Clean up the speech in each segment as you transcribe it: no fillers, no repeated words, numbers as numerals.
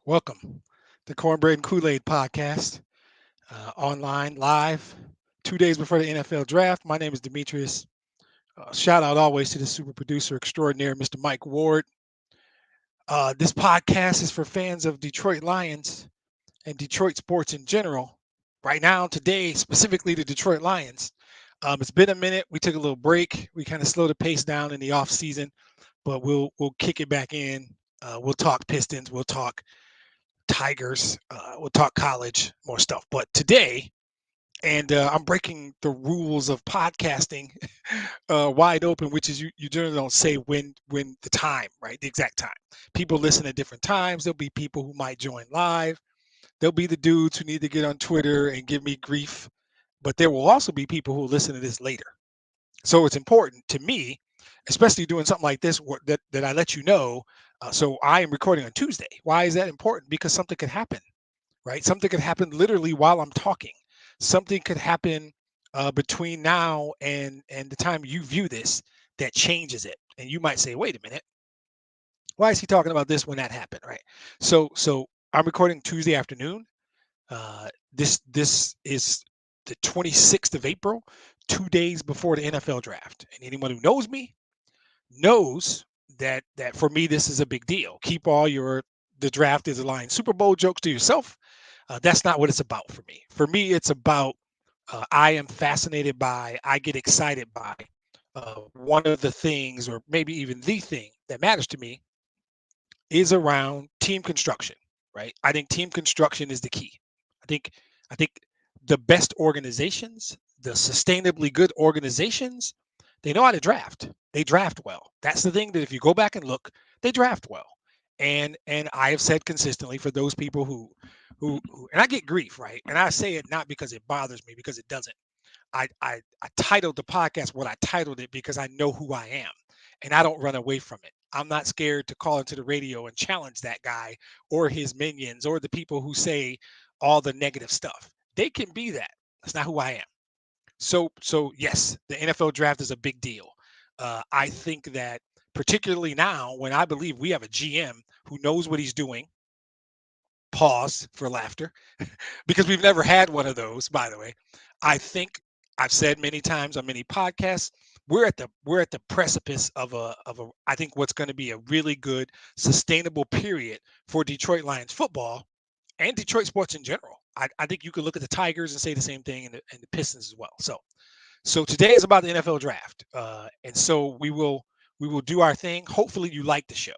Welcome to Cornbread and Kool-Aid podcast, online, live, 2 days before the NFL draft. My name is Demetrius. Shout out always to the super producer extraordinaire, Mr. Mike Ward. This podcast is for fans of Detroit Lions and Detroit sports in general. Right now, today, specifically the Detroit Lions. It's been a minute. We took a little break. We kind of slowed the pace down in the off season, but we'll kick it back in. We'll talk Pistons. We'll talk Tigers. We'll talk college, more stuff. But today, and I'm breaking the rules of podcasting wide open, which is you generally don't say when the time, right? The exact time. People listen at different times. There'll be people who might join live. There'll be the dudes who need to get on Twitter and give me grief. But there will also be people who will listen to this later. So it's important to me, especially doing something like this, that I let you know. So I am recording on Tuesday. Why is that important? Because something could happen, right? Something could happen literally while I'm talking. Something could happen between now and the time you view this that changes it. And you might say, wait a minute, why is he talking about this when that happened, right? So I'm recording Tuesday afternoon. This is the 26th of April, 2 days before the NFL draft. And anyone who knows me knows that for me this is a big deal. Keep all your the draft is a line Super Bowl jokes to yourself. That's not what it's about for me. For me, it's about I am fascinated by, I get excited by one of the things, or maybe even the thing that matters to me, is around team construction. Right? I think team construction is the key. I think I think the best organizations, the sustainably good organizations, they know how to draft. They draft well. That's the thing, that if you go back and look, they draft well. And I have said consistently, for those people who and I get grief, right? And I say it not because it bothers me, because it doesn't. I titled the podcast what I titled it because I know who I am, and I don't run away from it. I'm not scared to call into the radio and challenge that guy or his minions or the people who say all the negative stuff. They can be that. That's not who I am. So yes, the NFL draft is a big deal. I think that, particularly now, when I believe we have a GM who knows what he's doing. Pause for laughter, because we've never had one of those. By the way, I think I've said many times on many podcasts, we're at the precipice of a I think what's going to be a really good sustainable period for Detroit Lions football and Detroit sports in general. I think you could look at the Tigers and say the same thing, and the Pistons as well. So today is about the NFL draft, and so we will do our thing. Hopefully, you like the show.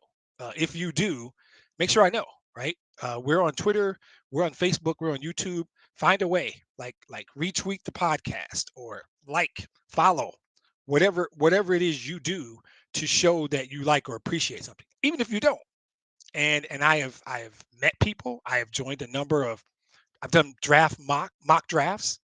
If you do, make sure I know. Right? We're on Twitter, we're on Facebook, we're on YouTube. Find a way, like retweet the podcast, or follow, whatever it is you do to show that you like or appreciate something, even if you don't. And I have met people. I have joined a number of. I've done draft mock drafts,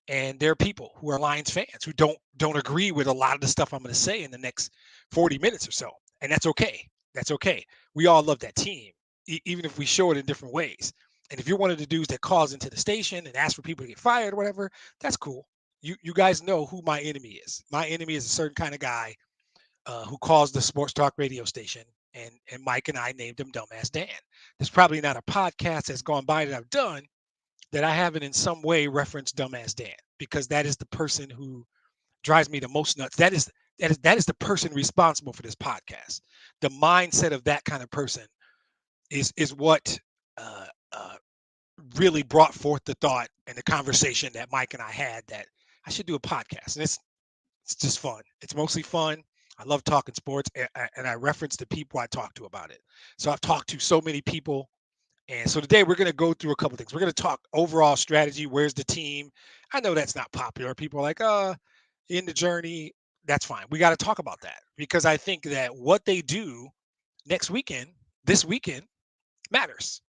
and there are people who are Lions fans who don't agree with a lot of the stuff I'm going to say in the next 40 minutes or so, and that's okay. That's okay. We all love that team, even if we show it in different ways. And if you're one of the dudes that calls into the station and asks for people to get fired or whatever, that's cool. You guys know who my enemy is. My enemy is a certain kind of guy who calls the sports talk radio station, and Mike and I named him Dumbass Dan. There's probably not a podcast that's gone by that I've done that I haven't in some way referenced Dumbass Dan, because that is the person who drives me the most nuts. That is the person responsible for this podcast. The mindset of that kind of person is what uh, uh, really brought forth the thought and the conversation that Mike and I had, that I should do a podcast. And it's just fun. It's mostly fun. I love talking sports, and I reference the people I talk to about it. So I've talked to so many people, and so today we're going to go through a couple things. We're going to talk overall strategy. Where's the team? I know that's not popular. People are like, in the journey. That's fine. We got to talk about that, because I think that what they do next weekend, this weekend, matters.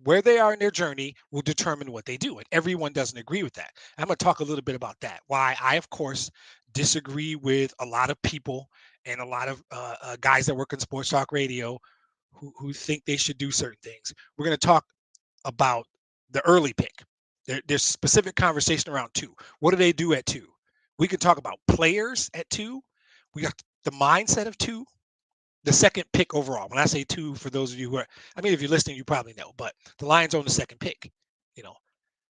Where they are in their journey will determine what they do. And everyone doesn't agree with that. I'm going to talk a little bit about that. Why I, of course, disagree with a lot of people and a lot of guys that work in sports talk radio who think they should do certain things. We're going to talk about the early pick. There's specific conversation around two. What do they do at two? We can talk about players at two. We got the mindset of two. the second pick overall. When I say 2, for those of you who are, I mean, if you're listening, you probably know, but the Lions own the second pick. You know,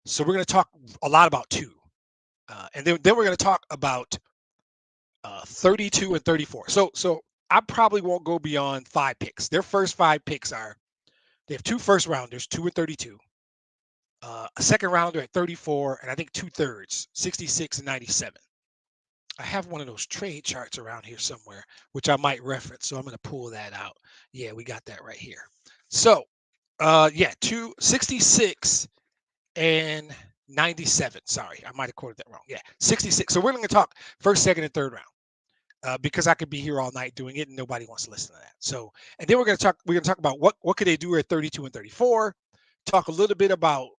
so we're going to talk a lot about 2, and then we're going to talk about 32 and 34. So I probably won't go beyond 5 picks. Their first 5 picks are, they have 2 first rounders, 2 and 32, a second rounder at 34, and I think 2/3, 66 and 97. I have one of those trade charts around here somewhere, which I might reference. So I'm going to pull that out. Yeah, we got that right here. So, yeah, 266 and 97. Sorry, I might have quoted that wrong. Yeah, 66. So we're going to talk first, second, and third round. Because I could be here all night doing it, and nobody wants to listen to that. So, and then we're going to talk. We're going to talk about what could they do at 32 and 34. Talk a little bit about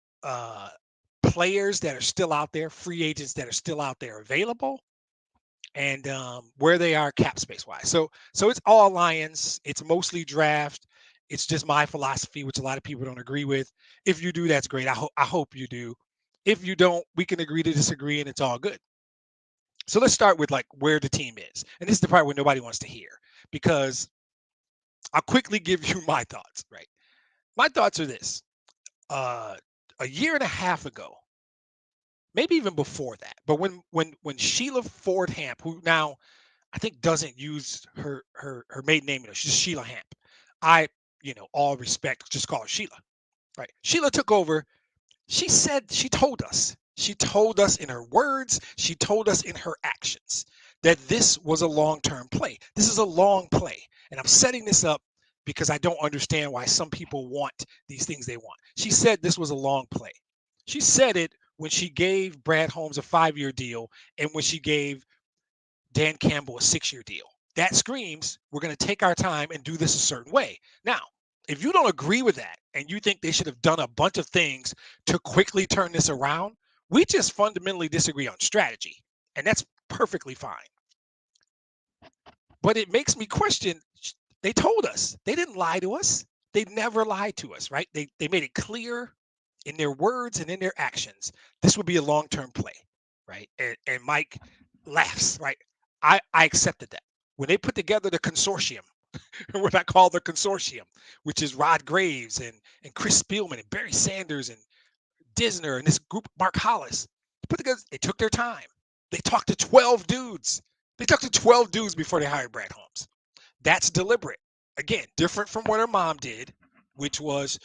players that are still out there, free agents that are still out there available, and where they are cap space wise. So it's all Lions. It's mostly draft. It's just my philosophy, which a lot of people don't agree with. If you do, that's great. I hope you do. If you don't, we can agree to disagree, and it's all good. So let's start with like where the team is. And this is the part where nobody wants to hear, because I'll quickly give you my thoughts, right? My thoughts are this. Uh, a year and a half ago, maybe even before that, but when Sheila Ford Hamp, who now I think doesn't use her maiden name, she's Sheila Hamp. I, all respect, just call her Sheila, right? Sheila took over. She told us in her words, she told us in her actions that this was a long-term play. This is a long play. And I'm setting this up because I don't understand why some people want these things they want. She said this was a long play. She said it when she gave Brad Holmes a 5-year deal and when she gave Dan Campbell a 6-year deal. That screams we're going to take our time and do this a certain way. Now, if you don't agree with that and you think they should have done a bunch of things to quickly turn this around, we just fundamentally disagree on strategy. And that's perfectly fine. But it makes me question, they told us. They didn't lie to us. They never lied to us, right? They made it clear in their words and in their actions this would be a long-term play, right? And Mike laughs, right? I accepted that. When they put together the consortium, what I call the consortium, which is Rod Graves and Chris Spielman and Barry Sanders and Disner and this group, Mark Hollis, they took their time. They talked to 12 dudes. They talked to 12 dudes before they hired Brad Holmes. That's deliberate. Again, different from what her mom did, which was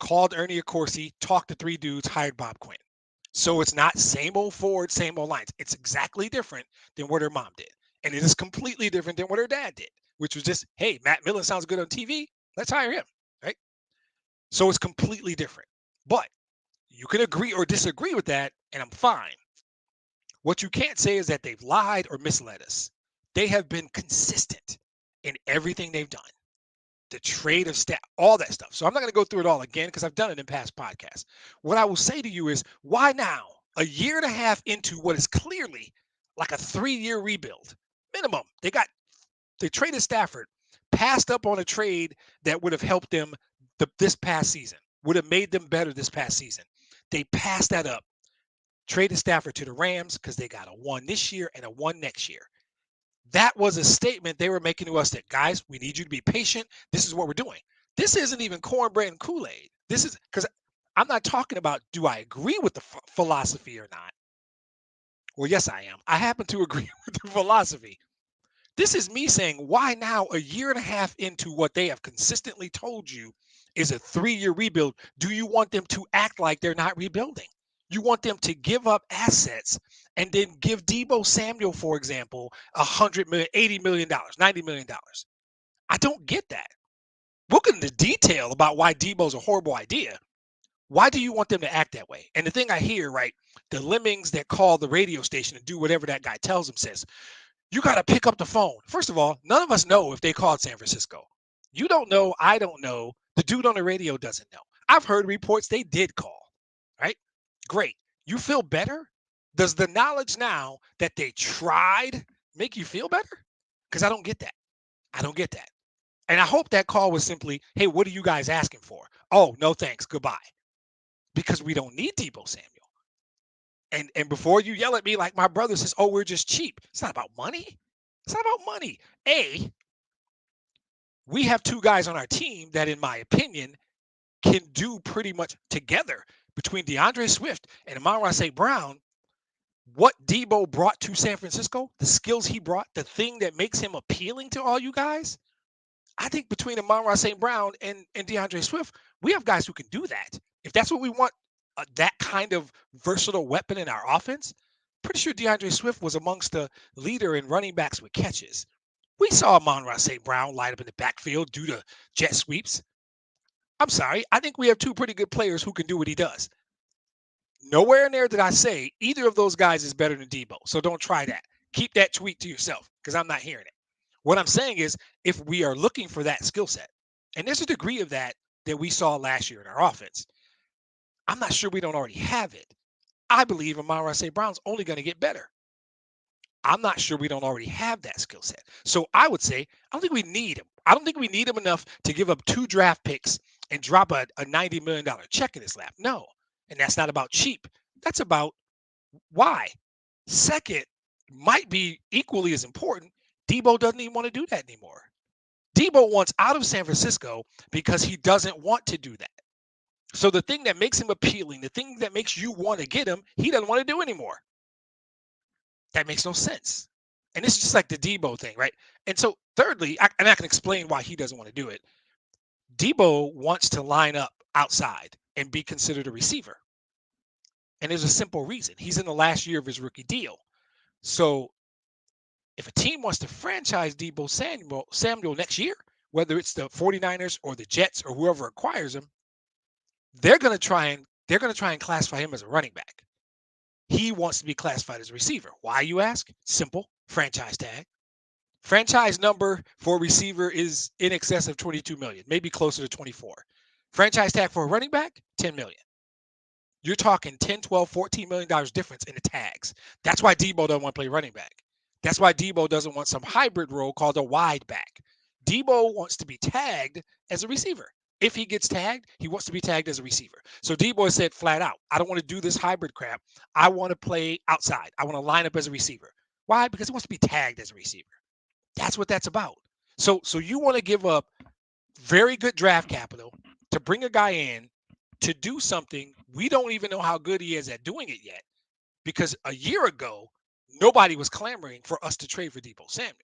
called Ernie Accorsi, talked to 3 dudes, hired Bob Quinn. So it's not same old Ford, same old lines. It's exactly different than what her mom did. And it is completely different than what her dad did, which was just, hey, Matt Millen sounds good on TV. Let's hire him, right? So it's completely different. But you can agree or disagree with that, and I'm fine. What you can't say is that they've lied or misled us. They have been consistent in everything they've done. The trade of staff, all that stuff. So I'm not going to go through it all again because I've done it in past podcasts. What I will say to you is, why now, a year and a half into what is clearly like a 3-year rebuild minimum? They traded Stafford, passed up on a trade that would have helped them this past season, would have made them better this past season. They passed that up, traded Stafford to the Rams because they got a 1 this year and a 1 next year. That was a statement they were making to us that, guys, we need you to be patient. This is what we're doing. This isn't even cornbread and Kool-Aid. This is because I'm not talking about do I agree with the philosophy or not. Well, yes, I am. I happen to agree with the philosophy. This is me saying, why now, a year and a half into what they have consistently told you is a 3-year rebuild, do you want them to act like they're not rebuilding? You want them to give up assets and then give Deebo Samuel, for example, $100 million, $80 million, $90 million. I don't get that. We'll get into detail about why Deebo's a horrible idea. Why do you want them to act that way? And the thing I hear, right, the lemmings that call the radio station and do whatever that guy tells them says, you got to pick up the phone. First of all, none of us know if they called San Francisco. You don't know. I don't know. The dude on the radio doesn't know. I've heard reports they did call, right? Great. You feel better? Does the knowledge now that they tried make you feel better? Because I don't get that. I don't get that. And I hope that call was simply, hey, what are you guys asking for? Oh, no thanks. Goodbye. Because we don't need Deebo Samuel. And before you yell at me like my brother says, oh, we're just cheap. It's not about money. It's not about money. A, We have two guys on our team that, in my opinion, can do pretty much together between DeAndre Swift and Amon-Ra St. Brown. What Debo brought to San Francisco, the skills he brought, the thing that makes him appealing to all you guys, I think between Amon-Ra St. Brown and DeAndre Swift, we have guys who can do that. If that's what we want, that kind of versatile weapon in our offense, pretty sure DeAndre Swift was amongst the leader in running backs with catches. We saw Amon-Ra St. Brown light up in the backfield due to jet sweeps. I'm sorry. I think we have two pretty good players who can do what he does. Nowhere in there did I say either of those guys is better than Debo. So don't try that. Keep that tweet to yourself because I'm not hearing it. What I'm saying is if we are looking for that skill set, and there's a degree of that we saw last year in our offense, I'm not sure we don't already have it. I believe Amon-Ra St. Brown's only going to get better. I'm not sure we don't already have that skill set. So I would say, I don't think we need him. I don't think we need him enough to give up 2 draft picks and drop a $90 million check in his lap. No. And that's not about cheap. That's about why. Second, might be equally as important, Debo doesn't even want to do that anymore. Debo wants out of San Francisco because he doesn't want to do that. So the thing that makes him appealing, the thing that makes you want to get him, he doesn't want to do anymore. That makes no sense. And it's just like the Debo thing, right? And so thirdly, and I can explain why he doesn't want to do it. Debo wants to line up outside and be considered a receiver. And there's a simple reason. He's in the last year of his rookie deal. So if a team wants to franchise Debo Samuel next year, whether it's the 49ers or the Jets or whoever acquires him, they're going to try and classify him as a running back. He wants to be classified as a receiver. Why, you ask? Simple. Franchise tag. Franchise number for a receiver is in excess of 22 million, maybe closer to 24. Franchise tag for a running back, 10 million. You're talking 10, 12, 14 million dollars difference in the tags. That's why Debo doesn't want to play running back. That's why Debo doesn't want some hybrid role called a wide back. Debo wants to be tagged as a receiver. If he gets tagged, he wants to be tagged as a receiver. So Debo said flat out, I don't want to do this hybrid crap. I want to play outside. I want to line up as a receiver. Why? Because he wants to be tagged as a receiver. That's what that's about. So you want to give up very good draft capital to bring a guy in to do something we don't even know how good he is at doing it yet. Because a year ago, nobody was clamoring for us to trade for Debo Samuel.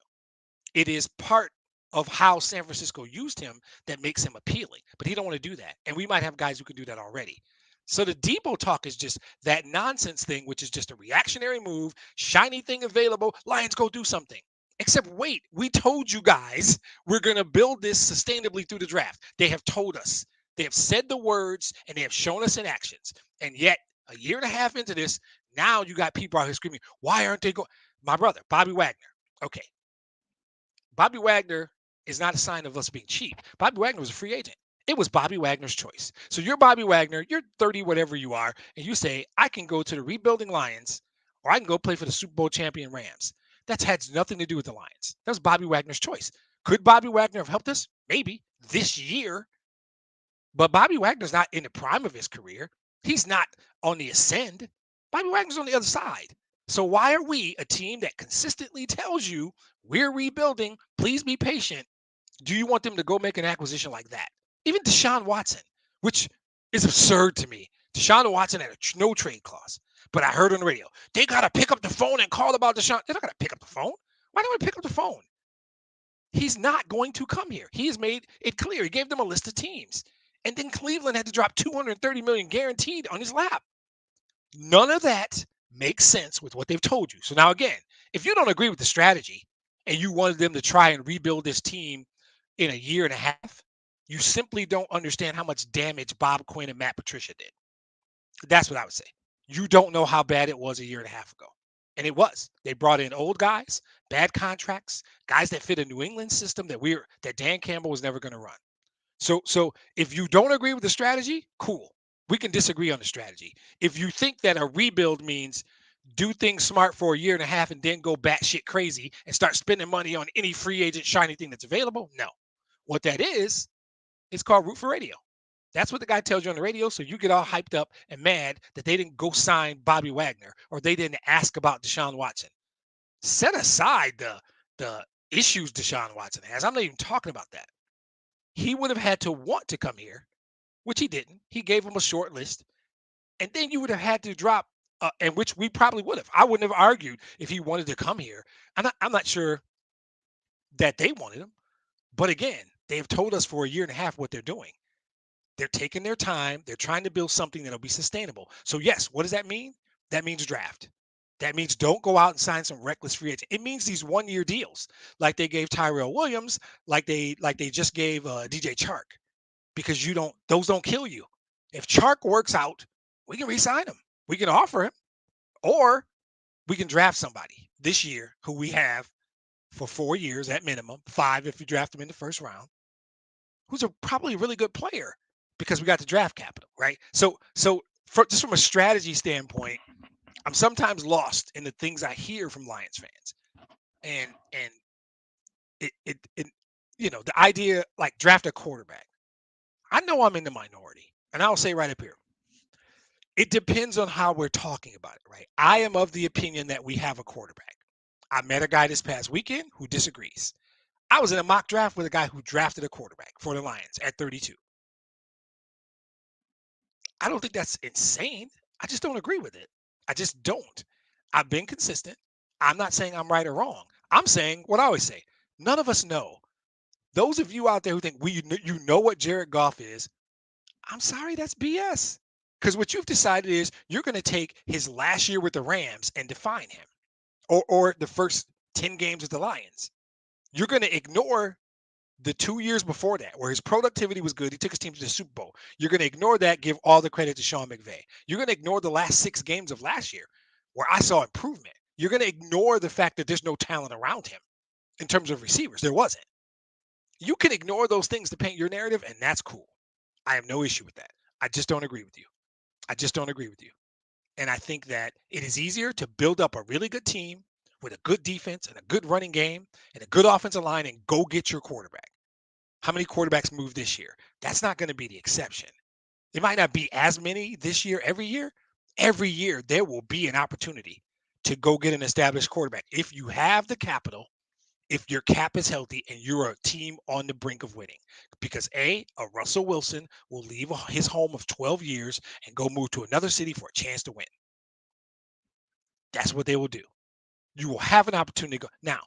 It is part of how San Francisco used him that makes him appealing. But he don't want to do that. And we might have guys who can do that already. So the Debo talk is just that nonsense thing, which is just a reactionary move, shiny thing available, Lions go do something. Except wait, we told you guys we're going to build this sustainably through the draft. They have told us. They have said the words and they have shown us in actions. And yet, a year and a half into this, now you got people out here screaming, why aren't they going? My brother, Bobby Wagner. Okay. Bobby Wagner is not a sign of us being cheap. Bobby Wagner was a free agent. It was Bobby Wagner's choice. So you're Bobby Wagner, you're 30, whatever you are, and you say, I can go to the rebuilding Lions or I can go play for the Super Bowl champion Rams. That has nothing to do with the Lions. That was Bobby Wagner's choice. Could Bobby Wagner have helped us? Maybe this year. But Bobby Wagner's not in the prime of his career. He's not on the ascend. Bobby Wagner's on the other side. So why are we, a team that consistently tells you we're rebuilding, please be patient, do you want them to go make an acquisition like that? Even Deshaun Watson, which is absurd to me. Deshaun Watson had a no trade clause. But I heard on the radio, they got to pick up the phone and call about Deshaun. They're not going to pick up the phone. Why don't we pick up the phone? He's not going to come here. He has made it clear. He gave them a list of teams. And then Cleveland had to drop $230 million guaranteed on his lap. None of that makes sense with what they've told you. So now again, if you don't agree with the strategy and you wanted them to try and rebuild this team in a year and a half, you simply don't understand how much damage Bob Quinn and Matt Patricia did. That's what I would say. You don't know how bad it was a year and a half ago. And it was. They brought in old guys, bad contracts, guys that fit a New England system that Dan Campbell was never going to run. So if you don't agree with the strategy, cool. We can disagree on the strategy. If you think that a rebuild means do things smart for a year and a half and then go batshit crazy and start spending money on any free agent shiny thing that's available, no. What that is called root for radio. That's what the guy tells you on the radio. So you get all hyped up and mad that they didn't go sign Bobby Wagner or they didn't ask about Deshaun Watson. Set aside the issues Deshaun Watson has. I'm not even talking about that. he would have had to want to come here, which he didn't. He gave him a short list, and then you would have had to drop, and which we probably would have. I wouldn't have argued if he wanted to come here. I'm not sure that they wanted him, but again, they've told us for a year and a half what they're doing. They're taking their time. They're trying to build something that'll be sustainable. So yes, what does that mean? That means draft. That means don't go out and sign some reckless free agent. It means these 1 year deals, like they gave Tyrell Williams, like they just gave DJ Chark, because you don't those don't kill you. If Chark works out, we can re-sign him. We can offer him, or we can draft somebody this year who we have for 4 years at minimum, 5 if you draft him in the first round, who's a probably a really good player because we got the draft capital, right? Just from a strategy standpoint, I'm sometimes lost in the things I hear from Lions fans, and it the idea like draft a quarterback. I know I'm in the minority, and I'll say right up here, it depends on how we're talking about it, right? I am of the opinion that we have a quarterback. I met a guy this past weekend who disagrees. I was in a mock draft with a guy who drafted a quarterback for the Lions at 32. I don't think that's insane. I just don't agree with it. I just don't. I've been consistent. I'm not saying I'm right or wrong. I'm saying what I always say. None of us know. Those of you out there who think you know what Jared Goff is, I'm sorry, that's BS. Because what you've decided is you're going to take his last year with the Rams and define him, or the first 10 games with the Lions. You're going to ignore the 2 years before that, where his productivity was good. He took his team to the Super Bowl. You're going to ignore that, give all the credit to Sean McVay. You're going to ignore the last 6 games of last year, where I saw improvement. You're going to ignore the fact that there's no talent around him in terms of receivers. There wasn't. You can ignore those things to paint your narrative, and that's cool. I have no issue with that. I just don't agree with you. I just don't agree with you. And I think that it is easier to build up a really good team with a good defense and a good running game and a good offensive line and go get your quarterback. How many quarterbacks moved this year? That's not going to be the exception. It might not be as many this year every year. Every year, there will be an opportunity to go get an established quarterback. If you have the capital, if your cap is healthy and you're a team on the brink of winning. Because a Russell Wilson will leave his home of 12 years and go move to another city for a chance to win. That's what they will do. You will have an opportunity to go. Now,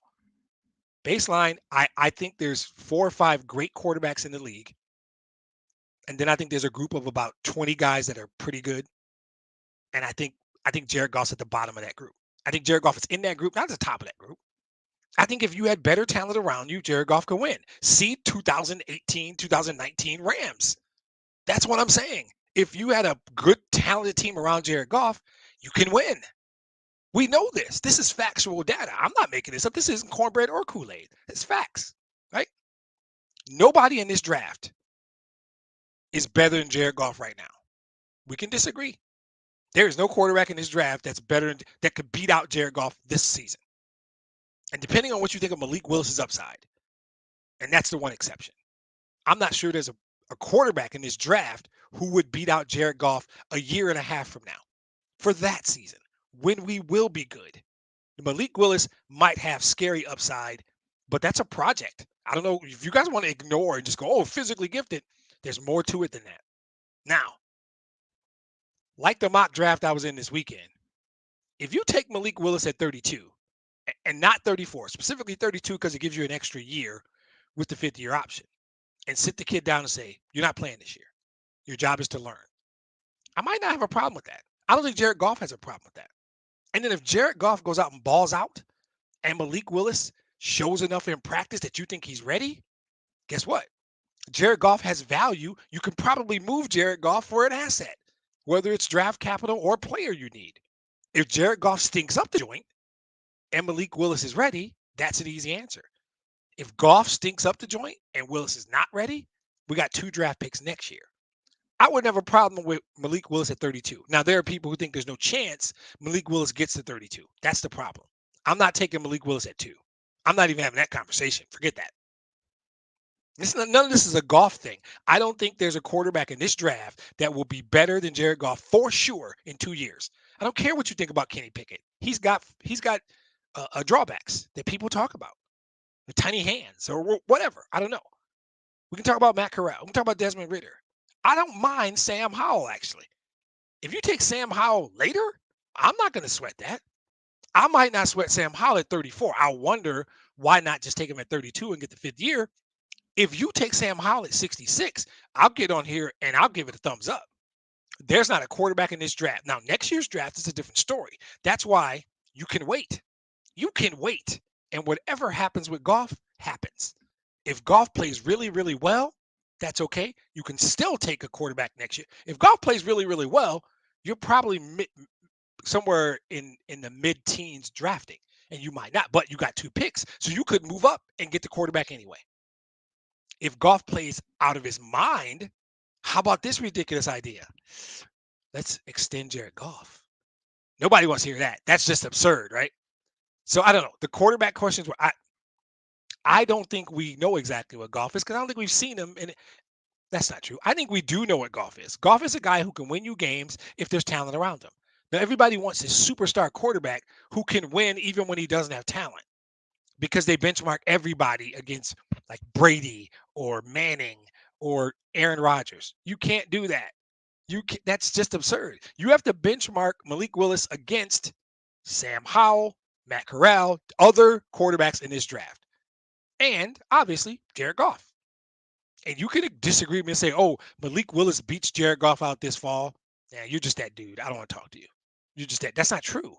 baseline, I think there's 4 or 5 great quarterbacks in the league. And then I think there's a group of about 20 guys that are pretty good. And I think Jared Goff's at the bottom of that group. I think Jared Goff is in that group, not at the top of that group. I think if you had better talent around you, Jared Goff could win. See 2018, 2019 Rams. That's what I'm saying. If you had a good, talented team around Jared Goff, you can win. We know this. This is factual data. I'm not making this up. This isn't cornbread or Kool-Aid. It's facts, right? Nobody in this draft is better than Jared Goff right now. We can disagree. There is no quarterback in this draft that's better, that could beat out Jared Goff this season. And depending on what you think of Malik Willis's upside, and that's the one exception, I'm not sure there's a quarterback in this draft who would beat out Jared Goff a year and a half from now for that season when we will be good. Malik Willis might have scary upside, but that's a project. I don't know if you guys want to ignore and just go, oh, physically gifted. There's more to it than that. Now, like the mock draft I was in this weekend, if you take Malik Willis at 32 and not 34, specifically 32 because it gives you an extra year with the 5th-year option, and sit the kid down and say, you're not playing this year. Your job is to learn. I might not have a problem with that. I don't think Jared Goff has a problem with that. And then if Jared Goff goes out and balls out and Malik Willis shows enough in practice that you think he's ready, guess what? Jared Goff has value. You can probably move Jared Goff for an asset, whether it's draft capital or player you need. If Jared Goff stinks up the joint and Malik Willis is ready, that's an easy answer. If Goff stinks up the joint and Willis is not ready, we got 2 draft picks next year. I wouldn't have a problem with Malik Willis at 32. Now, there are people who think there's no chance Malik Willis gets to 32. That's the problem. I'm not taking Malik Willis at 2. I'm not even having that conversation. Forget that. None of this is a Goff thing. I don't think there's a quarterback in this draft that will be better than Jared Goff for sure in 2 years. I don't care what you think about Kenny Pickett. He's got drawbacks that people talk about. The tiny hands or whatever. I don't know. We can talk about Matt Corral. We can talk about Desmond Ritter. I don't mind Sam Howell, actually. If you take Sam Howell later, I'm not going to sweat that. I might not sweat Sam Howell at 34. I wonder why not just take him at 32 and get the fifth year. If you take Sam Howell at 66, I'll get on here and I'll give it a thumbs up. There's not a quarterback in this draft. Now, next year's draft is a different story. That's why you can wait. You can wait. And whatever happens with Goff happens. If Goff plays really, really well, that's okay. You can still take a quarterback next year. If Goff plays really, really well, you're probably somewhere in the mid-teens drafting, and you might not, but you got 2 picks, so you could move up and get the quarterback anyway. If Goff plays out of his mind, how about this ridiculous idea? Let's extend Jared Goff. Nobody wants to hear that. That's just absurd, right? So I don't know. The quarterback questions were I don't think we know exactly what Goff is because I don't think we've seen him. And that's not true. I think we do know what Goff is. Goff is a guy who can win you games if there's talent around him. Now, everybody wants this superstar quarterback who can win even when he doesn't have talent because they benchmark everybody against like Brady or Manning or Aaron Rodgers. You can't do that. That's just absurd. You have to benchmark Malik Willis against Sam Howell, Matt Corral, other quarterbacks in this draft, and obviously Jared Goff. And you can disagree with me and say, "Oh, Malik Willis beats Jared Goff out this fall." Yeah, you're just that dude. I don't want to talk to you. You're just that. That's not true.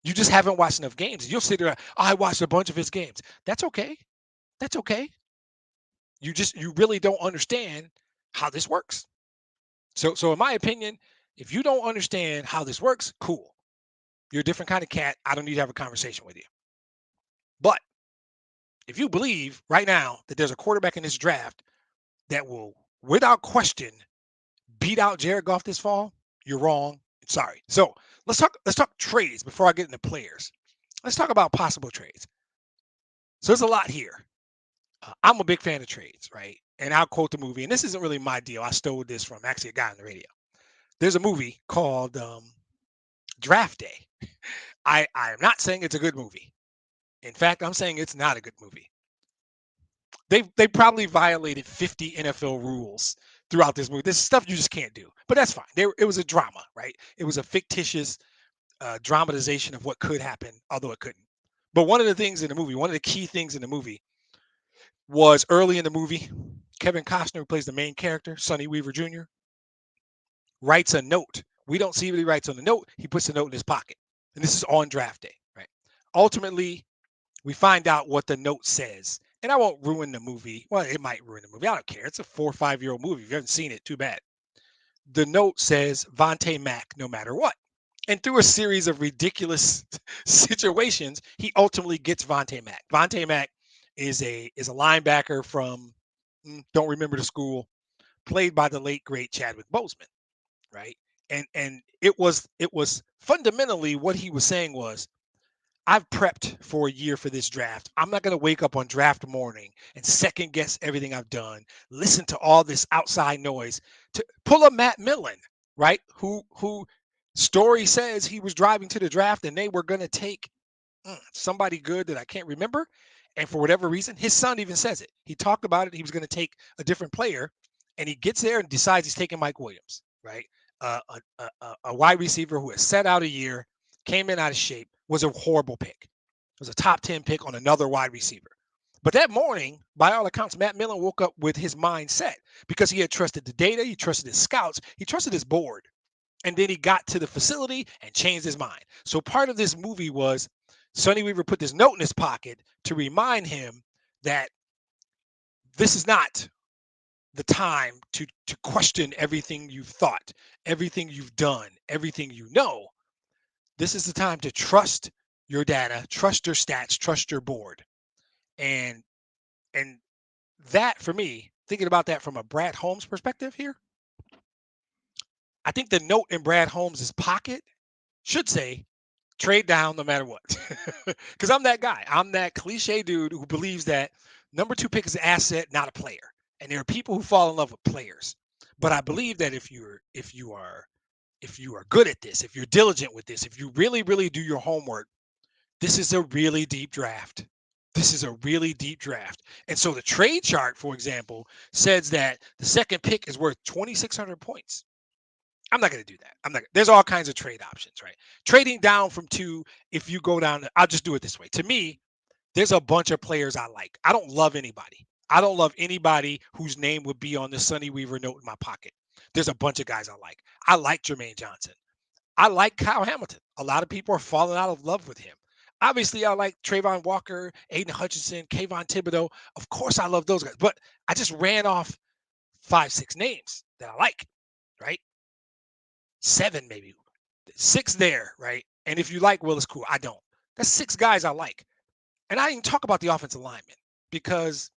You just haven't watched enough games. You'll sit there. I watched a bunch of his games. That's okay. That's okay. You really don't understand how this works. So in my opinion, if you don't understand how this works, cool. You're a different kind of cat. I don't need to have a conversation with you. But if you believe right now that there's a quarterback in this draft that will, without question, beat out Jared Goff this fall, you're wrong. Sorry. So let's talk trades before I get into players. Let's talk about possible trades. So there's a lot here. I'm a big fan of trades, right? And I'll quote the movie, and this isn't really my deal. I stole this from actually a guy on the radio. There's a movie called Draft Day. I am not saying it's a good movie. In fact, I'm saying it's not a good movie. They probably violated 50 NFL rules throughout this movie. This stuff you just can't do, but that's fine. It was a drama, right? It was a fictitious dramatization of what could happen, although it couldn't. But one of the things in the movie, one of the key things in the movie was early in the movie, Kevin Costner, who plays the main character, Sonny Weaver Jr., writes a note. We don't see what he writes on the note. He puts the note in his pocket. And this is on draft day, right? Ultimately, we find out what the note says. And I won't ruin the movie. Well, it might ruin the movie. I don't care. It's a 4 or 5 year old movie. If you haven't seen it, too bad. The note says Vontae Mack no matter what. And through a series of ridiculous situations, he ultimately gets Vontae Mack. Vontae Mack is a linebacker from, don't remember the school, played by the late great Chadwick Boseman, right? And it was fundamentally what he was saying was, I've prepped for a year for this draft. I'm not going to wake up on draft morning and second guess everything I've done, listen to all this outside noise to pull a Matt Millen, right? Who story says he was driving to the draft and they were going to take somebody good that I can't remember. And for whatever reason, his son even says it. He talked about it. He was going to take a different player and he gets there and decides he's taking Mike Williams, right? A wide receiver who has set out a year, came in out of shape, was a horrible pick. It was a top 10 pick on another wide receiver. But that morning, by all accounts, Matt Millen woke up with his mind set because he had trusted the data, he trusted his scouts, he trusted his board. And then he got to the facility and changed his mind. So part of this movie was Sonny Weaver put this note in his pocket to remind him that this is not the time to question everything you've thought, everything you've done, everything you know. This is the time to trust your data, trust your stats, trust your board. And that, for me, thinking about that from a Brad Holmes perspective here, I think the note in Brad Holmes' pocket should say, trade down no matter what. Because I'm that guy. I'm that cliche dude who believes that number 2 pick is an asset, not a player. And there are people who fall in love with players. But I believe that if you are good at this, if you're diligent with this, if you really, really do your homework, this is a really deep draft. This is a really deep draft. And so the trade chart, for example, says that the second pick is worth 2,600 points. I'm not going to do that. I'm not. There's all kinds of trade options, right? Trading down from 2, if you go down, I'll just do it this way. To me, there's a bunch of players I like. I don't love anybody. I don't love anybody whose name would be on the Sonny Weaver note in my pocket. There's a bunch of guys I like. I like Jermaine Johnson. I like Kyle Hamilton. A lot of people are falling out of love with him. Obviously, I like Trayvon Walker, Aiden Hutchinson, Kayvon Thibodeau. Of course, I love those guys. But I just ran off 5, 6 names that I like, right? 7 maybe. 6 there, right? And if you like Willis, cool. I don't. That's 6 guys I like. And I didn't talk about the offensive lineman because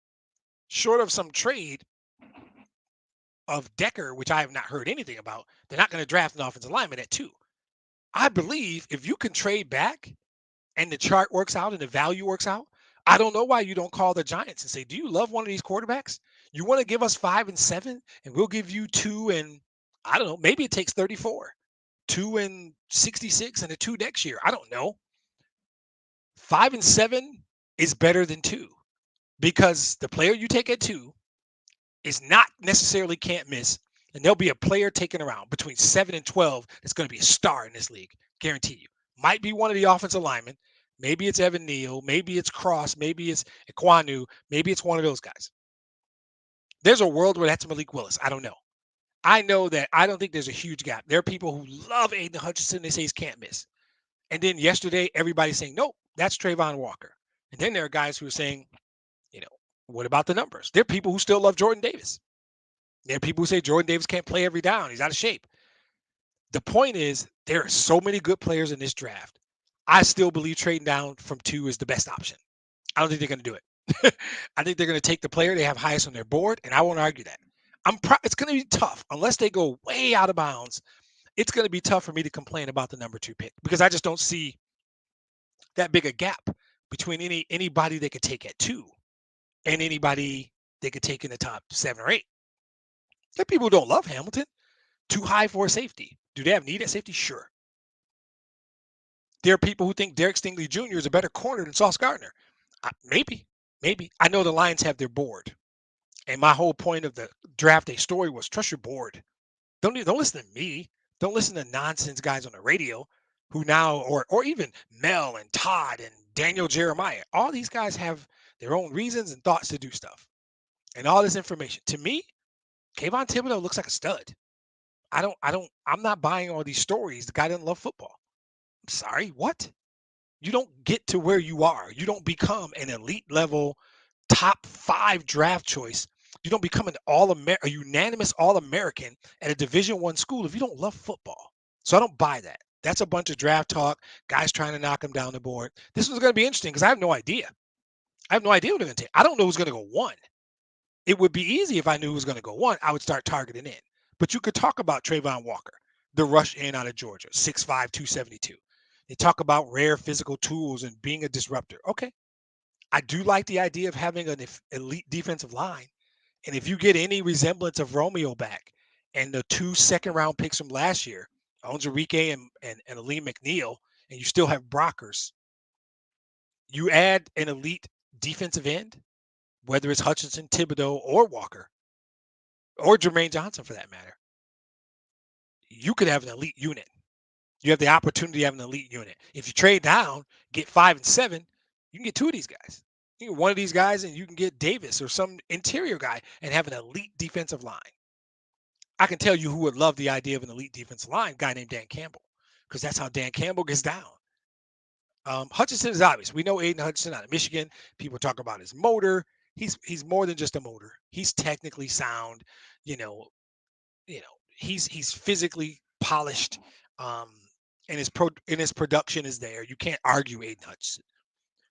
short of some trade of Decker, which I have not heard anything about, they're not going to draft an offensive lineman at 2. I believe if you can trade back and the chart works out and the value works out, I don't know why you don't call the Giants and say, do you love one of these quarterbacks? You want to give us 5 and 7 and we'll give you 2 and I don't know, maybe it takes 34, 2 and 66 and a 2 next year. I don't know. 5 and 7 is better than 2 because the player you take at 2 is not necessarily can't miss. And there'll be a player taken around between 7 and 12 that's going to be a star in this league. Guarantee you. Might be one of the offensive linemen. Maybe it's Evan Neal. Maybe it's Cross. Maybe it's Ekwonu. Maybe it's one of those guys. There's a world where that's Malik Willis. I don't know. I know that I don't think there's a huge gap. There are people who love Aiden Hutchinson. They say he's can't miss. And then yesterday, everybody's saying, nope, that's Trayvon Walker. And then there are guys who are saying, you know, what about the numbers? There are people who still love Jordan Davis. There are people who say Jordan Davis can't play every down. He's out of shape. The point is, there are so many good players in this draft. I still believe trading down from 2 is the best option. I don't think they're going to do it. I think they're going to take the player they have highest on their board, and I won't argue that. It's going to be tough unless they go way out of bounds. It's going to be tough for me to complain about the number 2 pick because I just don't see that big a gap between anybody they could take at 2 and anybody they could take in the top 7 or 8. There are people who don't love Hamilton. Too high for a safety. Do they have need at safety? Sure. There are people who think Derek Stingley Jr. is a better corner than Sauce Gardner. Maybe. I know the Lions have their board. And my whole point of the draft day story was trust your board. Don't listen to me. Don't listen to nonsense guys on the radio who now, or even Mel and Todd and Daniel Jeremiah. All these guys have their own reasons and thoughts to do stuff. And all this information. To me, Kayvon Thibodeau looks like a stud. I'm not buying all these stories. The guy doesn't love football. I'm sorry, what? You don't get to where you are. You don't become an elite level top 5 draft choice. You don't become a unanimous All-American at a Division I school if you don't love football. So I don't buy that. That's a bunch of draft talk, guys trying to knock him down the board. This was going to be interesting because I have no idea. I have no idea what they're going to take. I don't know who's going to go 1. It would be easy if I knew who was going to go 1. I would start targeting in. But you could talk about Trayvon Walker, the rush in out of Georgia, 6'5", 272. They talk about rare physical tools and being a disruptor. Okay. I do like the idea of having an elite defensive line. And if you get any resemblance of Romeo back and the 2 second-round picks from last year, Onwuzurike and Aleem McNeil, and you still have Brockers, you add an elite defensive end, whether it's Hutchinson, Thibodeau, or Walker, or Jermaine Johnson for that matter, you could have an elite unit. You have the opportunity to have an elite unit. If you trade down, get 5 and 7, you can get 2 of these guys. You can get one of these guys and you can get Davis or some interior guy and have an elite defensive line. I can tell you who would love the idea of an elite defensive line, a guy named Dan Campbell, because that's how Dan Campbell gets down. Hutchinson is obvious. We know Aiden Hutchinson out of Michigan. People talk about his motor. He's more than just a motor. He's technically sound. You know, he's physically polished. And his production is there. You can't argue Aiden Hutchinson.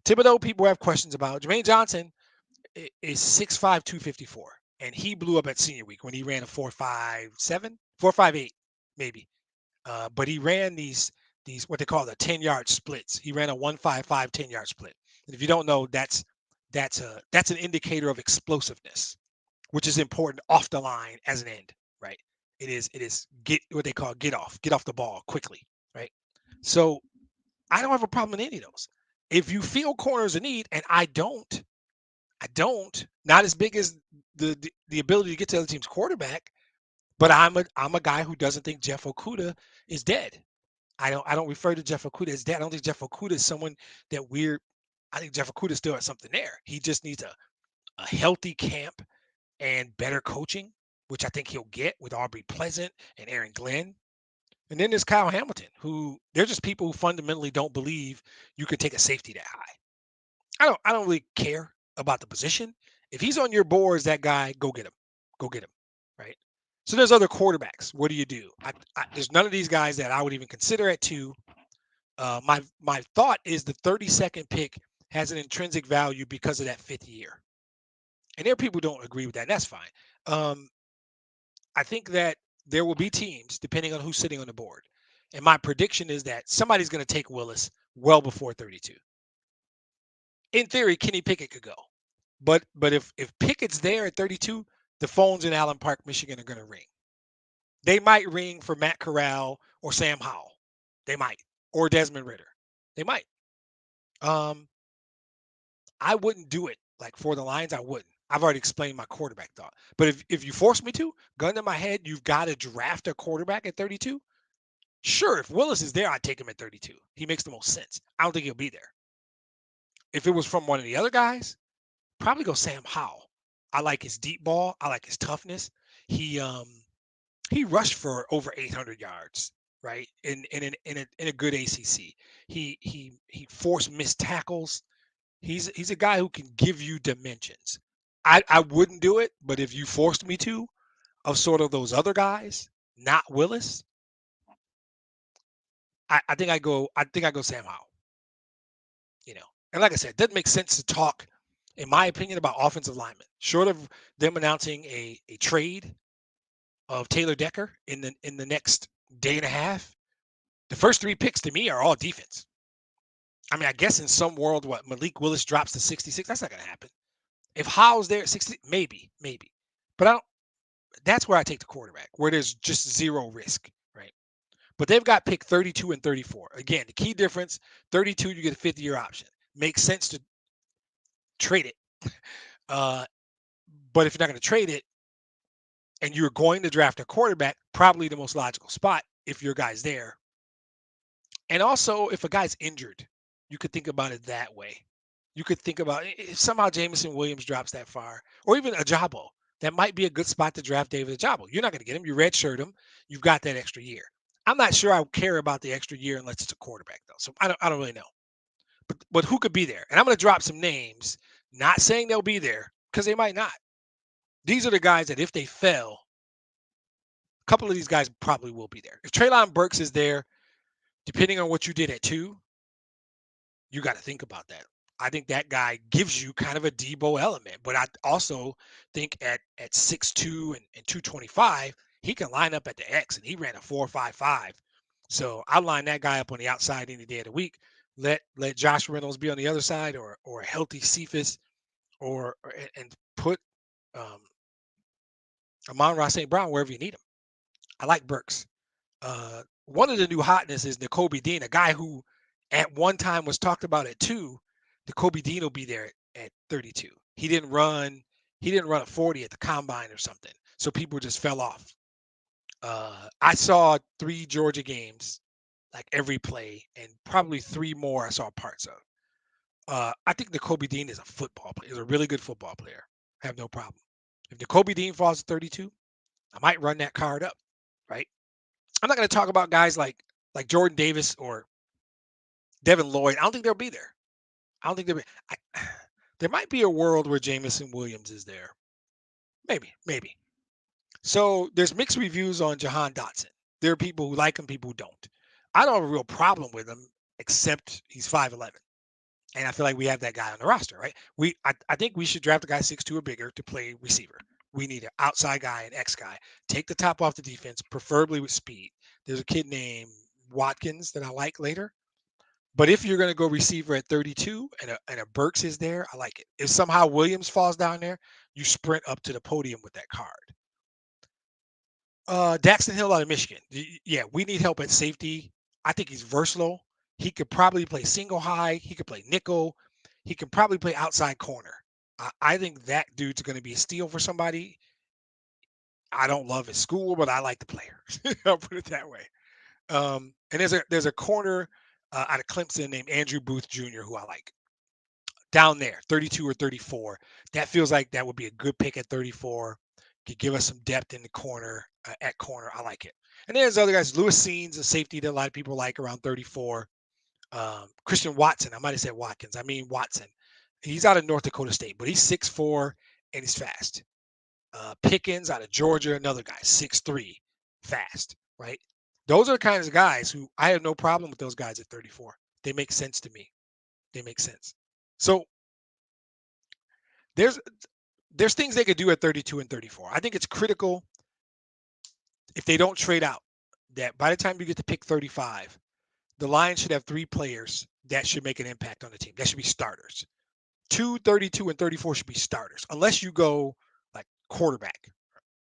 Thibodeau, people have questions about. Jermaine Johnson is 6'5", 254, and he blew up at senior week when he ran a 4.57, 4.58 maybe. But he ran these what they call the 10-yard splits. He ran a 1.55 10-yard split. And if you don't know, that's an indicator of explosiveness, which is important off the line as an end, right? It is get what they call get off the ball quickly, right? So I don't have a problem in any of those. If you feel corners a need, and I don't, not as big as the ability to get to the other team's quarterback, but I'm a guy who doesn't think Jeff Okudah is dead. I don't refer to Jeff Okudah as dead. I don't think Jeff Okudah is someone that we're. I think Jeff Okudah still has something there. He just needs a healthy camp and better coaching, which I think he'll get with Aubrey Pleasant and Aaron Glenn. And then there's Kyle Hamilton, who they're just people who fundamentally don't believe you could take a safety that high. I don't really care about the position. If he's on your board as that guy, go get him. Go get him. Right. So there's other quarterbacks. What do you do? There's none of these guys that I would even consider at two. My thought is the 32nd pick has an intrinsic value because of that fifth year. And there are people who don't agree with that, and that's fine. Um, I think that there will be teams, depending on who's sitting on the board. And my prediction is that somebody's going to take Willis well before 32. In theory, Kenny Pickett could go. But if Pickett's there at 32, the phones in Allen Park, Michigan are going to ring. They might ring for Matt Corral or Sam Howell. They might. Or Desmond Ritter. They might. Um, I wouldn't do it like for the Lions. I wouldn't. I've already explained my quarterback thought. But if you force me to, gun to my head, you've got to draft a quarterback at 32. Sure, if Willis is there, I'd take him at 32. He makes the most sense. I don't think he'll be there. If it was from one of the other guys, probably go Sam Howell. I like his deep ball. I like his toughness. He rushed for over 800 yards, right? In a good ACC. He forced missed tackles. He's a guy who can give you dimensions. I wouldn't do it, but if you forced me to, of sort of those other guys, not Willis, I think I go Sam Howell. You know, and like I said, it doesn't make sense to talk, in my opinion, about offensive linemen. Short of them announcing a trade of Taylor Decker in the next day and a half, the first three picks to me are all defense. I mean, I guess in some world, what Malik Willis drops to 66, that's not going to happen. If Howell's there at 60, maybe. But I don't. That's where I take the quarterback, where there's just zero risk, right? But they've got pick 32 and 34. Again, the key difference: 32, you get a fifth-year option. Makes sense to trade it. Uh, but if you're not going to trade it, and you're going to draft a quarterback, probably the most logical spot if your guy's there. And also, if a guy's injured, you could think about it that way. You could think about if somehow Jameson Williams drops that far, or even Ajabo. That might be a good spot to draft David Ajabo. You're not going to get him. You redshirt him. You've got that extra year. I'm not sure I care about the extra year unless it's a quarterback, though. So I don't really know. But who could be there? And I'm going to drop some names, not saying they'll be there because they might not. These are the guys that if they fell, a couple of these guys probably will be there. If Treylon Burks is there, depending on what you did at 2, you got to think about that. I think that guy gives you kind of a Debo element, but I also think at 6'2" and 225, he can line up at the X, and he ran a 4.55. So I line that guy up on the outside any day of the week. Let Josh Reynolds be on the other side, or a healthy Cephas, and put Amon-Ra St. Brown wherever you need him. I like Burks. One of the new hotness is Nakobe Dean, a guy who at one time was talked about at 2. Nakobe Dean will be there at 32. He didn't run a 40 at the combine or something, so people just fell off. I saw 3 Georgia games, like every play, and probably 3 more I saw parts of. I think Nakobe Dean is a football player. He's a really good football player. I have no problem. If Nakobe Dean falls to 32, I might run that card up, right? I'm not going to talk about guys like Jordan Davis or Devin Lloyd. I don't think they'll be there. I don't think they'll be. There might be a world where Jameson Williams is there. Maybe. So there's mixed reviews on Jahan Dotson. There are people who like him, people who don't. I don't have a real problem with him, except he's 5'11". And I feel like we have that guy on the roster, right? I think we should draft a guy 6'2" or bigger to play receiver. We need an outside guy, an X guy. Take the top off the defense, preferably with speed. There's a kid named Watkins that I like later. But if you're going to go receiver at 32 and a Burks is there, I like it. If somehow Williams falls down there, you sprint up to the podium with that card. Daxton Hill out of Michigan. Yeah, we need help at safety. I think he's versatile. He could probably play single high. He could play nickel. He can probably play outside corner. I think that dude's going to be a steal for somebody. I don't love his school, but I like the player. I'll put it that way. And there's a corner out of Clemson named Andrew Booth Jr. who I like down there, 32 or 34. That feels like that would be a good pick at 34. Could give us some depth in the corner at corner. I like it. And there's other guys. Lewis Scenes, a safety that a lot of people like around 34. Christian Watson. I might have said Watkins. I mean Watson. He's out of North Dakota State, but he's 6'4" and he's fast. Pickens out of Georgia, another guy, 6'3", fast, right? Those are the kinds of guys who I have no problem with those guys at 34. They make sense to me. They make sense. So there's things they could do at 32 and 34. I think it's critical if they don't trade out that by the time you get to pick 35, the Lions should have 3 players that should make an impact on the team. That should be starters. 32 and 34 should be starters, unless you go like quarterback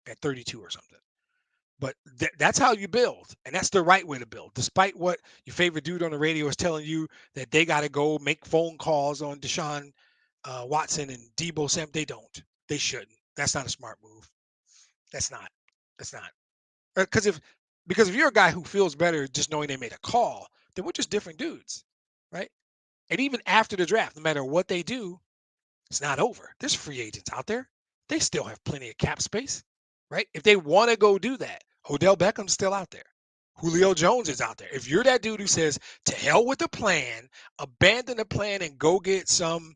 at 32 or something. But that's how you build, and that's the right way to build. Despite what your favorite dude on the radio is telling you that they got to go make phone calls on Deshaun Watson and Debo Sam, they don't. They shouldn't. That's not a smart move. That's not. That's not. Because if you're a guy who feels better just knowing they made a call, then we're just different dudes, right? And even after the draft, no matter what they do, it's not over. There's free agents out there. They still have plenty of cap space, right? If they want to go do that, Odell Beckham's still out there. Julio Jones is out there. If you're that dude who says, to hell with the plan, abandon the plan and go get some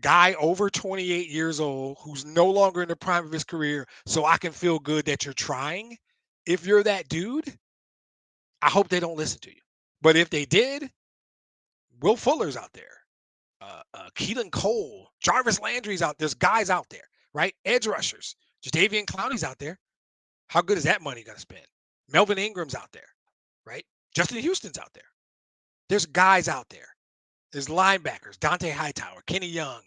guy over 28 years old who's no longer in the prime of his career so I can feel good that you're trying. If you're that dude, I hope they don't listen to you. But if they did, Will Fuller's out there. Keelan Cole, Jarvis Landry's out. There's guys out there, right? Edge rushers. Jadeveon Clowney's out there. How good is that money going to spend? Melvin Ingram's out there, right? Justin Houston's out there. There's guys out there. There's linebackers, Dante Hightower, Kenny Young,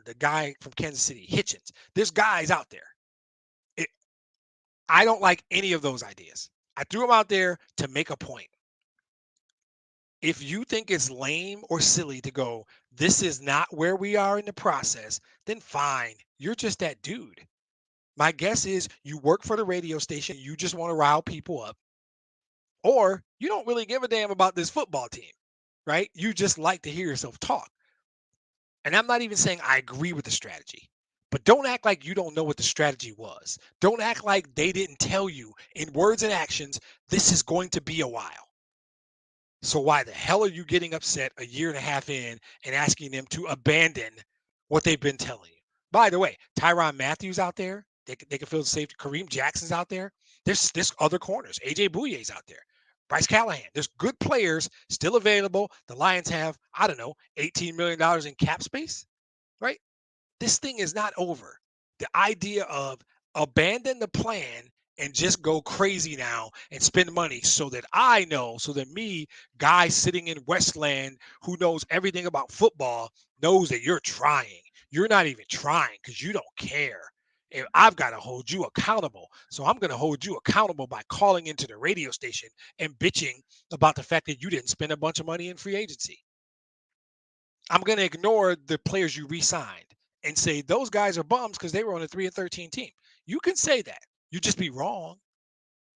the guy from Kansas City, Hitchens. There's guys out there. I don't like any of those ideas. I threw them out there to make a point. If you think it's lame or silly to go, this is not where we are in the process, then fine. You're just that dude. My guess is you work for the radio station, you just want to rile people up, or you don't really give a damn about this football team, right? You just like to hear yourself talk. And I'm not even saying I agree with the strategy, but don't act like you don't know what the strategy was. Don't act like they didn't tell you in words and actions, this is going to be a while. So why the hell are you getting upset a year and a half in and asking them to abandon what they've been telling you? By the way, Tyrann Matthews out there. They can feel the safety. Kareem Jackson's out there. There's other corners. AJ Bouye's out there. Bryce Callahan. There's good players still available. The Lions have, I don't know, $18 million in cap space, right? This thing is not over. The idea of abandon the plan and just go crazy now and spend money so that me, guy sitting in Westland who knows everything about football, knows that you're trying. You're not even trying because you don't care. And I've got to hold you accountable. So I'm going to hold you accountable by calling into the radio station and bitching about the fact that you didn't spend a bunch of money in free agency. I'm going to ignore the players you re-signed and say those guys are bums because they were on a 3-13 team. You can say that. You just be wrong.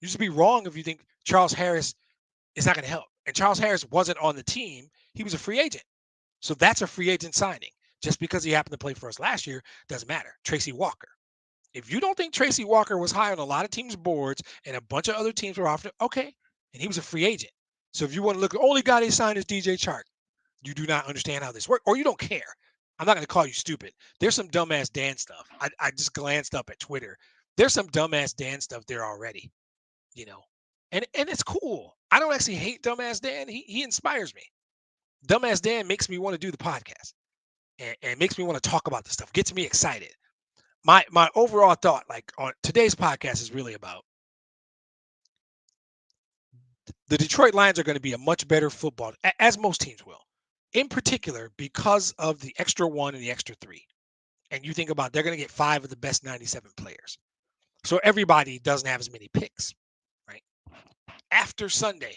You just be wrong if you think Charles Harris is not going to help. And Charles Harris wasn't on the team. He was a free agent. So that's a free agent signing. Just because he happened to play for us last year doesn't matter. Tracy Walker. If you don't think Tracy Walker was high on a lot of teams' boards and a bunch of other teams were offering, okay. And he was a free agent. So if you want to look, the only guy they signed is DJ Chark. You do not understand how this works, or you don't care. I'm not going to call you stupid. There's some dumbass Dan stuff. I just glanced up at Twitter. There's some dumbass Dan stuff there already, and it's cool. I don't actually hate dumbass Dan. He inspires me. Dumbass Dan makes me want to do the podcast and makes me want to talk about this stuff. Gets me excited. My overall thought, like on today's podcast, is really about the Detroit Lions are going to be a much better football, as most teams will. In particular, because of the extra 1 and the extra 3. And you think about they're going to get 5 of the best 97 players. So everybody doesn't have as many picks, right? After Saturday,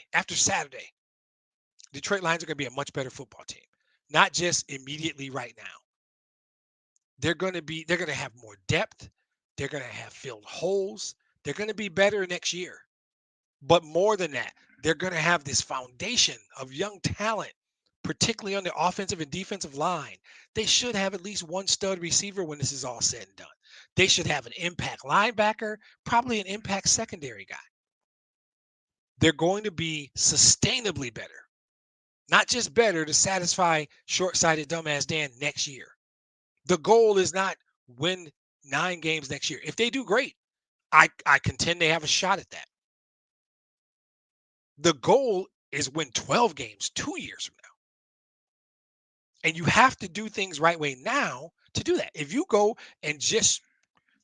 Detroit Lions are going to be a much better football team, not just immediately right now. They're going to have more depth. They're going to have filled holes. They're going to be better next year. But more than that, they're going to have this foundation of young talent, particularly on the offensive and defensive line. They should have at least one stud receiver when this is all said and done. They should have an impact linebacker, probably an impact secondary guy. They're going to be sustainably better, not just better to satisfy short-sighted dumbass Dan next year. The goal is not win 9 games next year. If they do great, I contend they have a shot at that. The goal is win 12 games 2 years from now. And you have to do things right way now to do that. If you go and just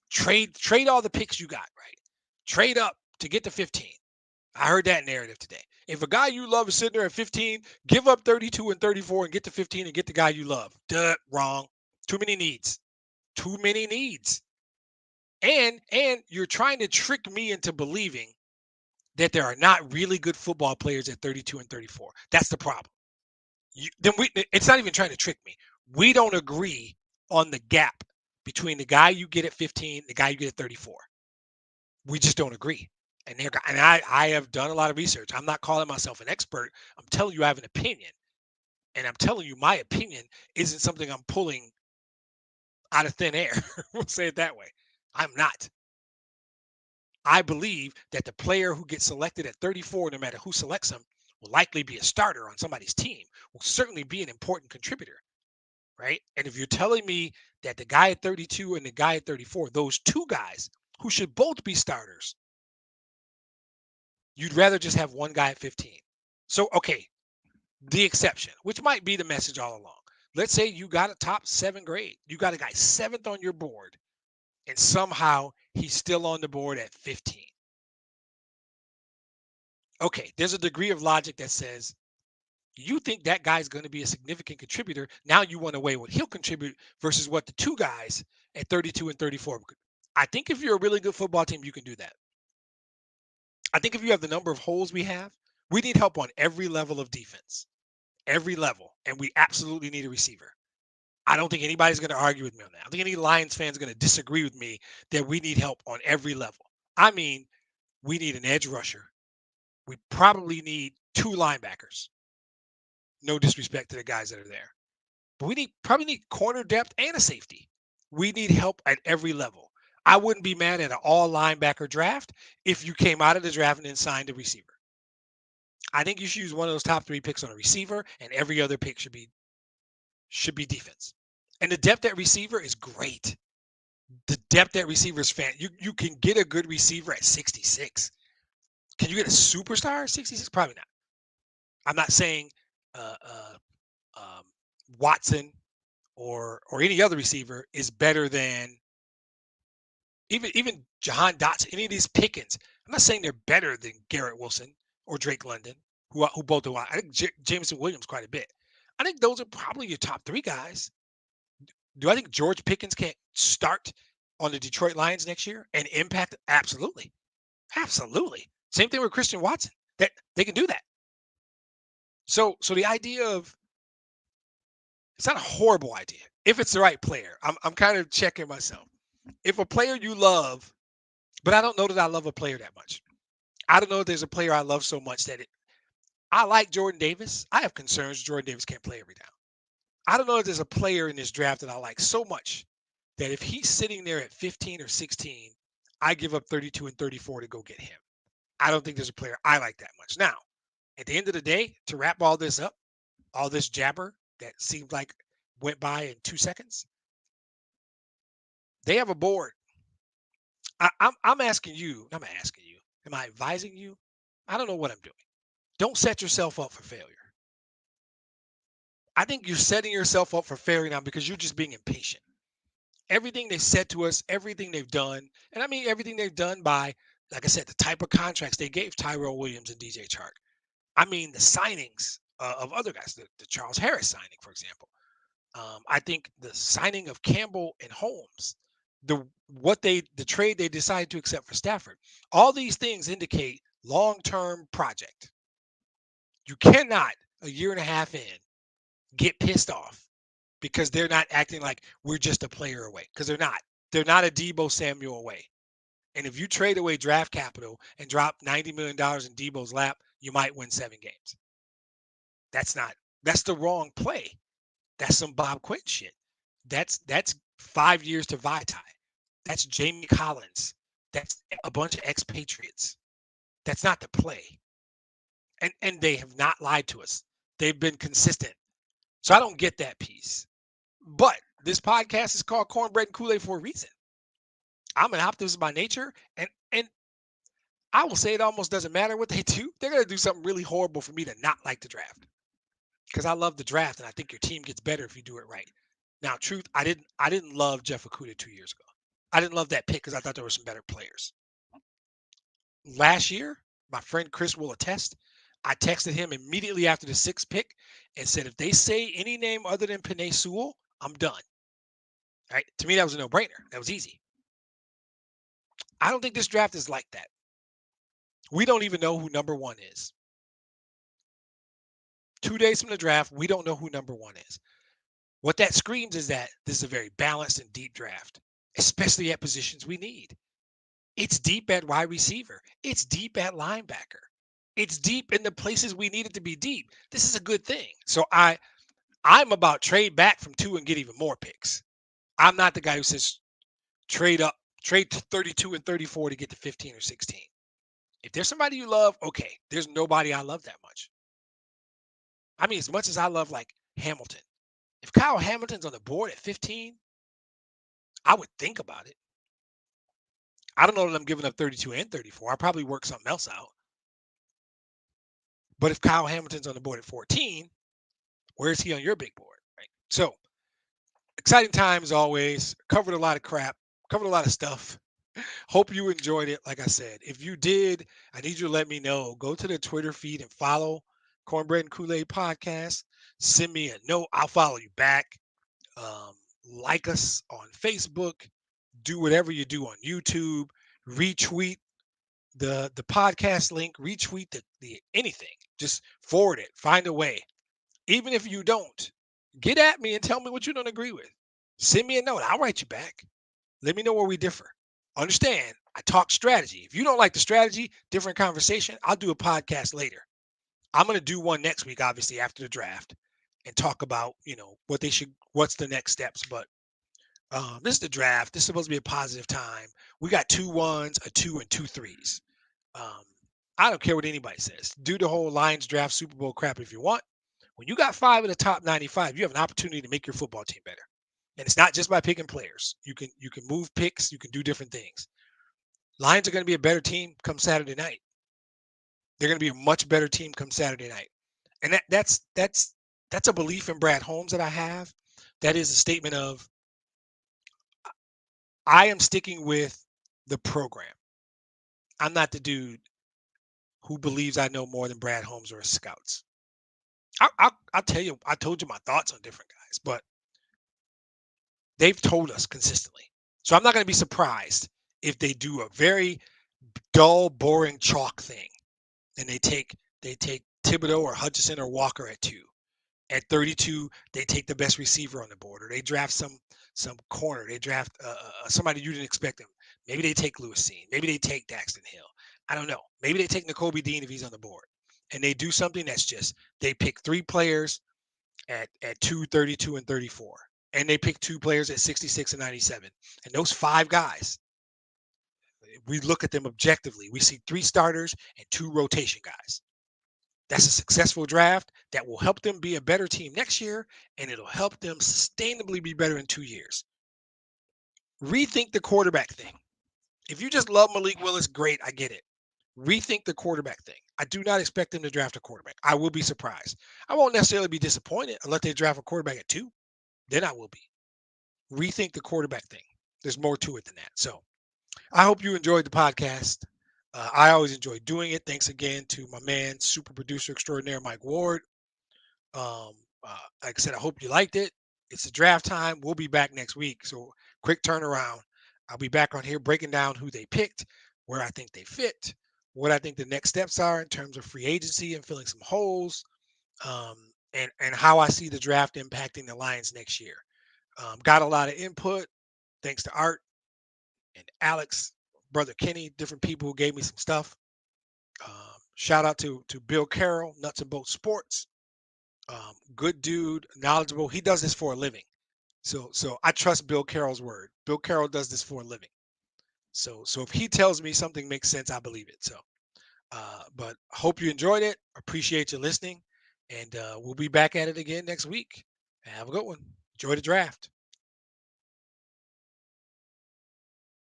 trade all the picks you got, right? Trade up to get to 15. I heard that narrative today. If a guy you love is sitting there at 15, give up 32 and 34 and get to 15 and get the guy you love. Duh, wrong. Too many needs. Too many needs. And you're trying to trick me into believing that there are not really good football players at 32 and 34. That's the problem. It's not even trying to trick me. We don't agree on the gap between the guy you get at 15, the guy you get at 34. We just don't agree. And I have done a lot of research. I'm not calling myself an expert. I'm telling you I have an opinion. And I'm telling you my opinion isn't something I'm pulling out of thin air. We'll say it that way. I'm not. I believe that the player who gets selected at 34, no matter who selects him, will likely be a starter on somebody's team, will certainly be an important contributor, right? And if you're telling me that the guy at 32 and the guy at 34, those two guys who should both be starters, you'd rather just have one guy at 15. So, okay, the exception, which might be the message all along. Let's say you got a top 7 grade. You got a guy 7th on your board, and somehow he's still on the board at 15. Okay, there's a degree of logic that says you think that guy's going to be a significant contributor. Now you want to weigh what he'll contribute versus what the two guys at 32 and 34. I think if you're a really good football team, you can do that. I think if you have the number of holes we have, we need help on every level of defense, every level, and we absolutely need a receiver. I don't think anybody's going to argue with me on that. I don't think any Lions fans are going to disagree with me that we need help on every level. I mean, we need an edge rusher. We probably need 2 linebackers. No disrespect to the guys that are there. But we probably need corner depth and a safety. We need help at every level. I wouldn't be mad at an all linebacker draft if you came out of the draft and then signed a receiver. I think you should use one of those top 3 picks on a receiver, and every other pick should be defense. And the depth at receiver is great. The depth at receiver is fan. You can get a good receiver at 66. Can you get a superstar at 66? Probably not. I'm not saying Watson or any other receiver is better than even Jahan Dotson, any of these Pickens. I'm not saying they're better than Garrett Wilson or Drake London, who both do. I think Jameson Williams quite a bit. I think those are probably your top 3 guys. Do I think George Pickens can't start on the Detroit Lions next year and impact? Absolutely. Absolutely. Same thing with Christian Watson. That they can do that. So the idea of it's not a horrible idea if it's the right player. I'm kind of checking myself. If a player you love, but I don't know that I love a player that much. I don't know if there's a player I love so much that I like Jordan Davis. I have concerns Jordan Davis can't play every down. I don't know if there's a player in this draft that I like so much that if he's sitting there at 15 or 16, I give up 32 and 34 to go get him. I don't think there's a player I like that much. Now, at the end of the day, to wrap all this up, all this jabber that seemed like went by in 2 seconds, they have a board. I'm asking you, I'm asking you, am I advising you? I don't know what I'm doing. Don't set yourself up for failure. I think you're setting yourself up for failure now because you're just being impatient. Everything they've said to us, everything they've done, and I mean everything they've done by, like I said, the type of contracts they gave Tyrell Williams and DJ Chark. I mean the signings of other guys, the Charles Harris signing, for example. I think the signing of Campbell and Holmes, the trade they decided to accept for Stafford, all these things indicate long-term project. You cannot a year and a half in, get pissed off because they're not acting like we're just a player away, because they're not. They're not a Debo Samuel away. And if you trade away draft capital and drop $90 million in Debo's lap, you might win 7 games. That's the wrong play. That's some Bob Quinn shit. That's 5 years to Vitae. That's Jamie Collins. That's a bunch of expatriates. That's not the play. And they have not lied to us. They've been consistent. So I don't get that piece. But this podcast is called Cornbread and Kool-Aid for a reason. I'm an optimist by nature, and I will say it almost doesn't matter what they do. They're gonna do something really horrible for me to not like the draft. Because I love the draft and I think your team gets better if you do it right. Now, truth, I didn't love Jeff Okudah 2 years ago. I didn't love that pick because I thought there were some better players. Last year, my friend Chris will attest. I texted him immediately after the 6th pick and said, if they say any name other than Penei Sewell, I'm done. Right? To me, that was a no-brainer. That was easy. I don't think this draft is like that. We don't even know who number 1 is. 2 days from the draft, we don't know who number 1 is. What that screams is that this is a very balanced and deep draft, especially at positions we need. It's deep at wide receiver. It's deep at linebacker. It's deep in the places we need it to be deep. This is a good thing. So I'm about trade back from 2 and get even more picks. I'm not the guy who says trade up, trade to 32 and 34 to get to 15 or 16. If there's somebody you love, okay. There's nobody I love that much. I mean, as much as I love like Hamilton, if Kyle Hamilton's on the board at 15, I would think about it. I don't know that I'm giving up 32 and 34. I'll probably work something else out. But if Kyle Hamilton's on the board at 14, where is he on your big board? Right. So exciting time as always. Covered a lot of crap, covered a lot of stuff. Hope you enjoyed it. Like I said, if you did, I need you to let me know. Go to the Twitter feed and follow Cornbread and Kool-Aid Podcast. Send me a note. I'll follow you back. Um, like us on Facebook. Do whatever you do on YouTube. Retweet the podcast link. Retweet the anything. Just forward it. Find a way. Even if you don't, get at me and tell me what you don't agree with. Send me a note. I'll write you back. Let me know where we differ. Understand, I talk strategy. If you don't like the strategy, different conversation, I'll do a podcast later. I'm going to do one next week, obviously, after the draft and talk about, what's the next steps. But this is the draft. This is supposed to be a positive time. We got 2 1s, a 2, and 2 3s. I don't care what anybody says. Do the whole Lions draft Super Bowl crap if you want. When you got 5 of the top 95, you have an opportunity to make your football team better. And it's not just by picking players. You can move picks. You can do different things. Lions are going to be a better team come Saturday night. They're going to be a much better team come Saturday night. And that's a belief in Brad Holmes that I have. That is a statement of I am sticking with the program. I'm not the dude who believes I know more than Brad Holmes or his scouts. I'll tell you, I told you my thoughts on different guys, but they've told us consistently. So I'm not going to be surprised if they do a very dull, boring chalk thing, and they take Thibodeau or Hutchinson or Walker at 2. At 32, they take the best receiver on the board, or they draft some corner. They draft somebody you didn't expect them. Maybe they take Lewis Cine. Maybe they take Daxton Hill. I don't know. Maybe they take Nakobe Dean if he's on the board, and they do something that's just they pick 3 players at 2, 32, and 34. And they pick 2 players at 66 and 97. And those 5 guys, we look at them objectively. We see 3 starters and 2 rotation guys. That's a successful draft that will help them be a better team next year, and it'll help them sustainably be better in 2 years. Rethink the quarterback thing. If you just love Malik Willis, great, I get it. Rethink the quarterback thing. I do not expect them to draft a quarterback. I will be surprised. I won't necessarily be disappointed unless they draft a quarterback at 2. Then I will be. Rethink the quarterback thing. There's more to it than that. So I hope you enjoyed the podcast. I always enjoy doing it. Thanks again to my man, super producer extraordinaire, Mike Ward. Like I said, I hope you liked it. It's a draft time. We'll be back next week. So quick turnaround. I'll be back on here breaking down who they picked, where I think they fit, what I think the next steps are in terms of free agency and filling some holes. and how I see the draft impacting the Lions next year. Got a lot of input thanks to Art and Alex, brother Kenny, different people who gave me some stuff. Shout out to Bill Carroll, Nuts and Bolts Sports. Good dude, knowledgeable. He does this for a living. So I trust Bill Carroll's word. Bill Carroll does this for a living. So if he tells me something makes sense, I believe it. So but hope you enjoyed it. Appreciate you listening. And we'll be back at it again next week. Have a good one. Enjoy the draft.